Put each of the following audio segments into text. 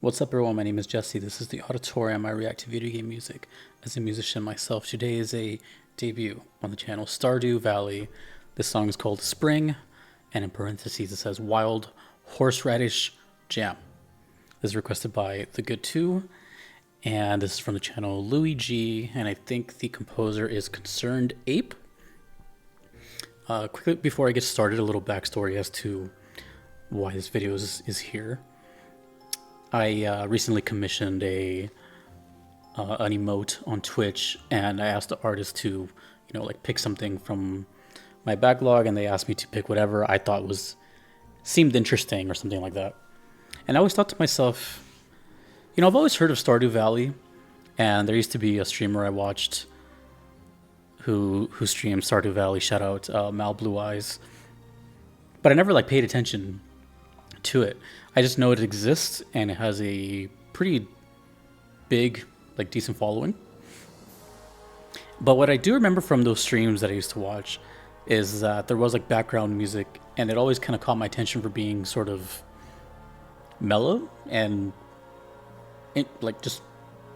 What's up everyone, my name is Jesse. This is the Auditorium. I react to video game music as a musician myself. Today is a debut on the channel, Stardew Valley. This song is called Spring, and in parentheses it says Wild Horseradish Jam. This is requested by The Good 2, and this is from the channel Louis G, and I think the composer is Concerned Ape. Quickly before I get started, a little backstory as to why this video is here. I recently commissioned an emote on Twitch, and I asked the artist to, pick something from my backlog, and they asked me to pick whatever I thought seemed interesting or something like that. And I always thought to myself, I've always heard of Stardew Valley, and there used to be a streamer I watched who streamed Stardew Valley. Shout out Mal Blue Eyes, but I never paid attention to it. I just know it exists and it has a pretty big, decent following. But what I do remember from those streams that I used to watch is that there was background music, and it always kind of caught my attention for being sort of mellow and just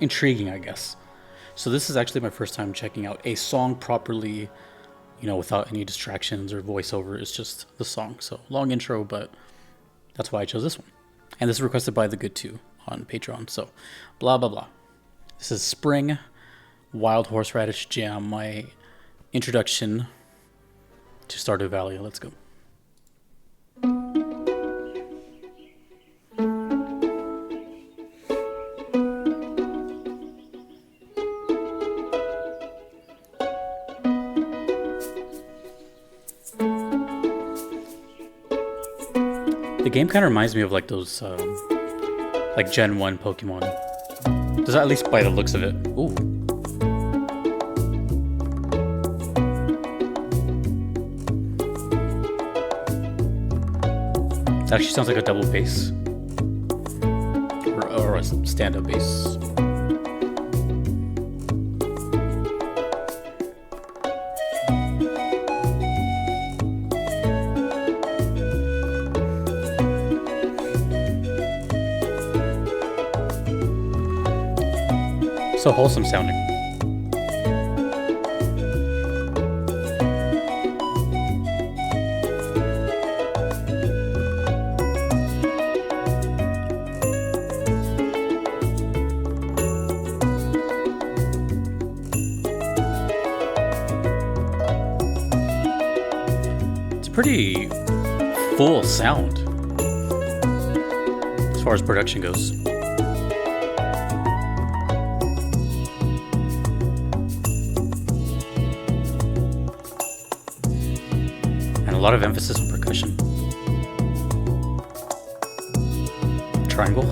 intriguing, I guess. So this is actually my first time checking out a song properly, without any distractions or voiceover. It's just the song. So long intro, but that's why I chose this one. And this is requested by The Good 2 on Patreon. So blah, blah, blah. This is Spring, Wild Horseradish Jam, my introduction to Stardew Valley. Let's go. The game kind of reminds me of those Gen 1 Pokemon. Does that, at least by the looks of it. Ooh. That actually sounds like a double bass. Or a stand-up bass. So wholesome sounding. It's a pretty full sound as far as production goes. A lot of emphasis on percussion. Triangle.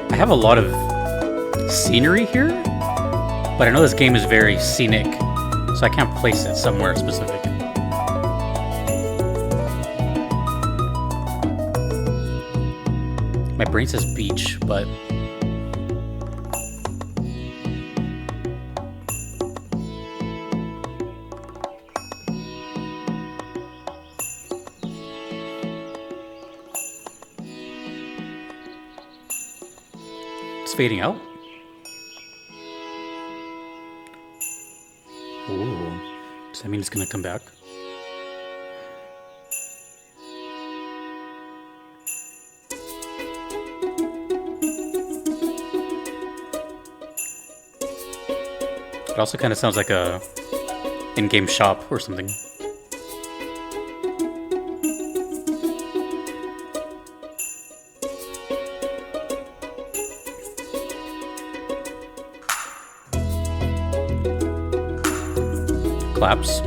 I have a lot of scenery here, but I know this game is very scenic, so I can't place it somewhere specific. My brain says beach, but it's fading out. Ooh. Does that mean it's gonna come back? It also kind of sounds like a in-game shop or something. Claps.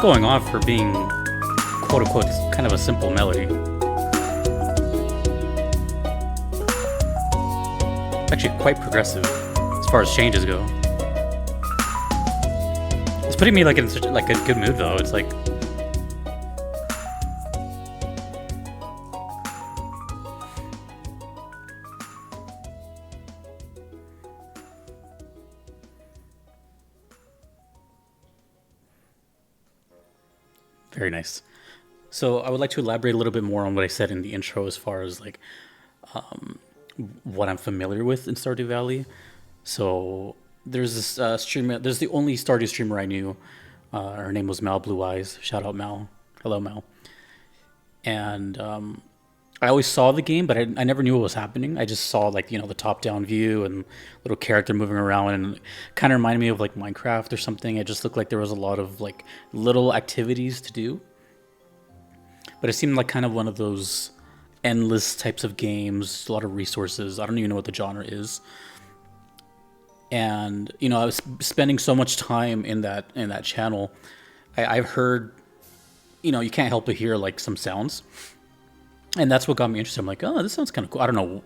going on for being quote unquote kind of a simple melody. Actually quite progressive as far as changes go. It's putting me like in such like a good mood though. It's like very nice. So I would like to elaborate a little bit more on what I said in the intro as far as like what I'm familiar with in Stardew Valley. So there's this streamer. There's the only Stardew streamer I knew. Her name was Mal Blue Eyes. Shout out Mal. Hello Mal. And I always saw the game, but I never knew what was happening. I just saw like the top down view and little character moving around, and kind of reminded me of like Minecraft or something. It just looked like there was a lot of like little activities to do. But it seemed like kind of one of those endless types of games, a lot of resources. I don't even know what the genre is. And I was spending so much time in that channel. I've heard, you can't help but hear like some sounds, and that's what got me interested. I'm like, oh, this sounds kind of cool. I don't know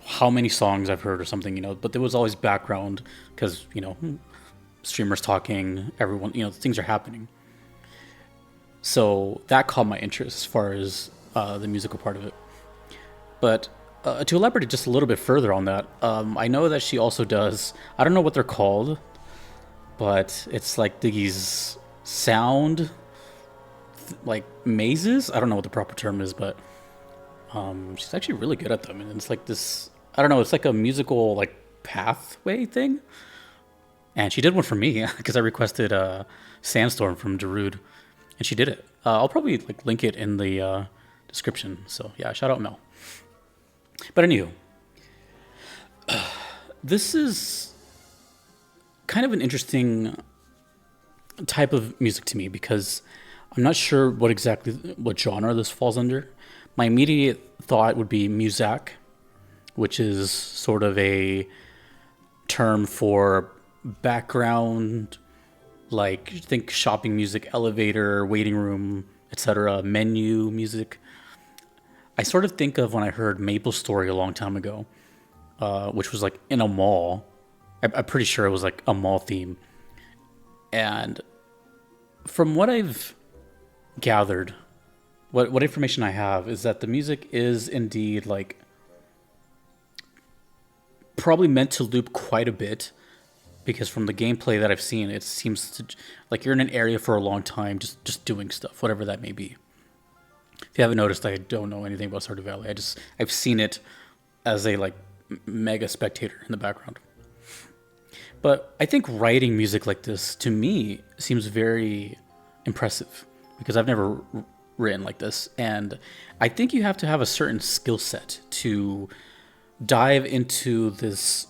how many songs I've heard or something, but there was always background because streamers talking, everyone, things are happening. So that caught my interest as far as the musical part of it. But to elaborate just a little bit further on that, I know that she also does, I don't know what they're called, but it's like these sound like mazes. I don't know what the proper term is, but she's actually really good at them. And it's like this, I don't know, it's like a musical like pathway thing. And she did one for me because I requested Sandstorm from Darude, and she did it. I'll probably like link it in the description. So yeah, shout out Mel. But anywho, this is kind of an interesting type of music to me because I'm not sure what genre this falls under. My immediate thought would be muzak, which is sort of a term for background, like think shopping music, elevator, waiting room, etc., menu music. I sort of think of when I heard Maple Story a long time ago, which was like in a mall. I'm pretty sure it was like a mall theme. And from what I've gathered, what information I have is that the music is indeed like probably meant to loop quite a bit, because from the gameplay that I've seen, it seems to like you're in an area for a long time just doing stuff, whatever that may be. If you haven't noticed, I don't know anything about Stardew Valley. I've seen it as a like mega spectator in the background. But I think writing music like this to me seems very impressive because I've never written like this, and I think you have to have a certain skill set to dive into this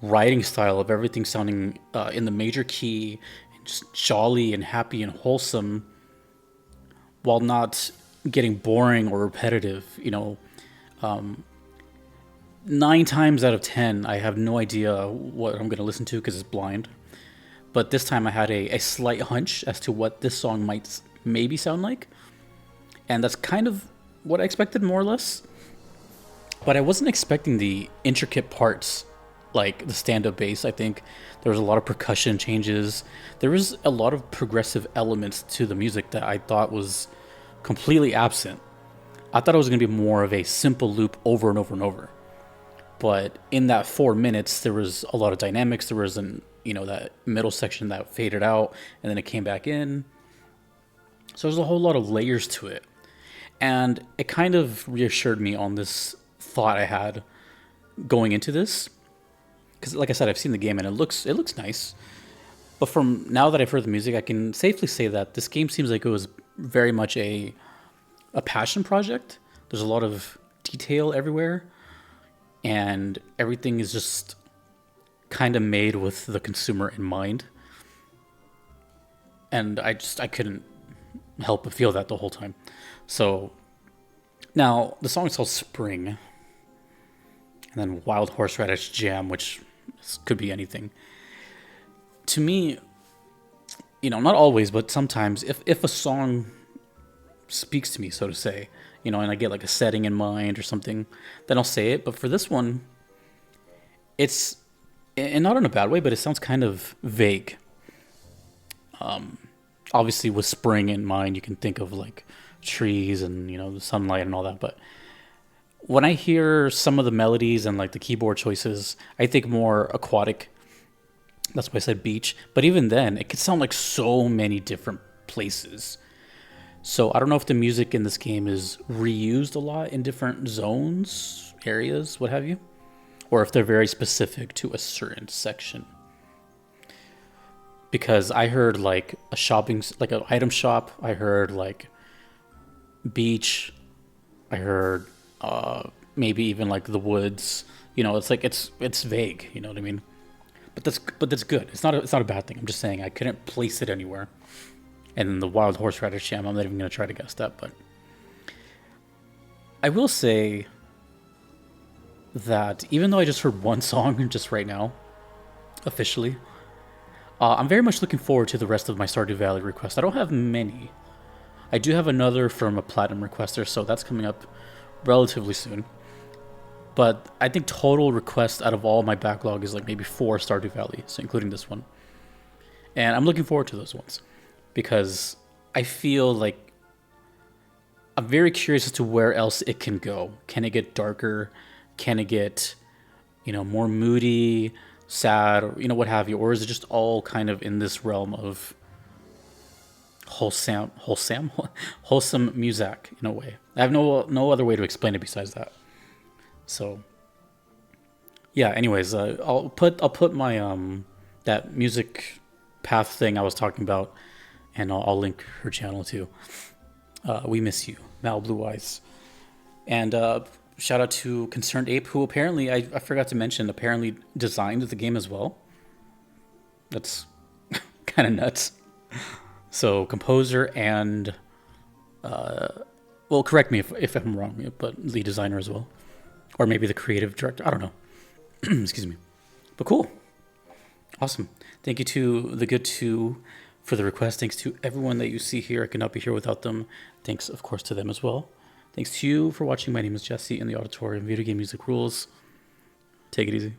writing style of everything sounding in the major key, and just jolly and happy and wholesome, while not getting boring or repetitive. 9 times out of 10, I have no idea what I'm going to listen to because it's blind. But this time I had a slight hunch as to what this song might maybe sound like. And that's kind of what I expected, more or less. But I wasn't expecting the intricate parts, like the stand-up bass. I think there was a lot of percussion changes. There was a lot of progressive elements to the music that I thought was completely absent. I thought it was going to be more of a simple loop over and over and over. But in that 4 minutes, there was a lot of dynamics. There was that middle section that faded out, and then it came back in. So there's a whole lot of layers to it. And it kind of reassured me on this thought I had going into this. Because like I said, I've seen the game and it looks nice. But from now that I've heard the music, I can safely say that this game seems like it was very much a passion project. There's a lot of detail everywhere. And everything is just kind of made with the consumer in mind. And I couldn't help but feel that the whole time. So now the song is called Spring, and then Wild Horseradish Jam, which could be anything. To me, not always, but sometimes if a song speaks to me, so to say, and I get like a setting in mind or something, then I'll say it. But for this one, it's, and not in a bad way, but it sounds kind of vague. Obviously, with spring in mind, you can think of like trees and the sunlight and all that. But when I hear some of the melodies and like the keyboard choices, I think more aquatic. That's why I said beach. But even then, it could sound like so many different places. So I don't know if the music in this game is reused a lot in different zones, areas, what have you, or if they're very specific to a certain section. Because I heard like like an item shop. I heard like beach. I heard maybe even like the woods. It's like it's vague. You know what I mean? But that's good. It's not a bad thing. I'm just saying I couldn't place it anywhere. And then the wild horseradish jam, I'm not even gonna try to guess that. But I will say that even though I just heard one song just right now, officially, I'm very much looking forward to the rest of my Stardew Valley requests. I don't have many. I do have another from a platinum requester, so that's coming up relatively soon. But I think total requests out of all my backlog is like maybe 4 Stardew Valley, so including this one. And I'm looking forward to those ones because I feel like I'm very curious as to where else it can go. Can it get darker? Can it get, more moody, sad, or what have you? Or is it just all kind of in this realm of wholesome music in a way? I have no other way to explain it besides that. So yeah. Anyways, I'll put my that music path thing I was talking about, and I'll link her channel too. We miss you, Mal Blue Eyes, and shout out to Concerned Ape, who apparently I forgot to mention apparently designed the game as well. That's kind of nuts. So composer and well, correct me if I'm wrong, but lead designer as well. Or maybe the creative director. I don't know. Excuse me. But cool. Awesome. Thank you to the good two for the request. Thanks to everyone that you see here. I could not be here without them. Thanks, of course, to them as well. Thanks to you for watching. My name is Jesse in the Auditorium. Video game music rules. Take it easy.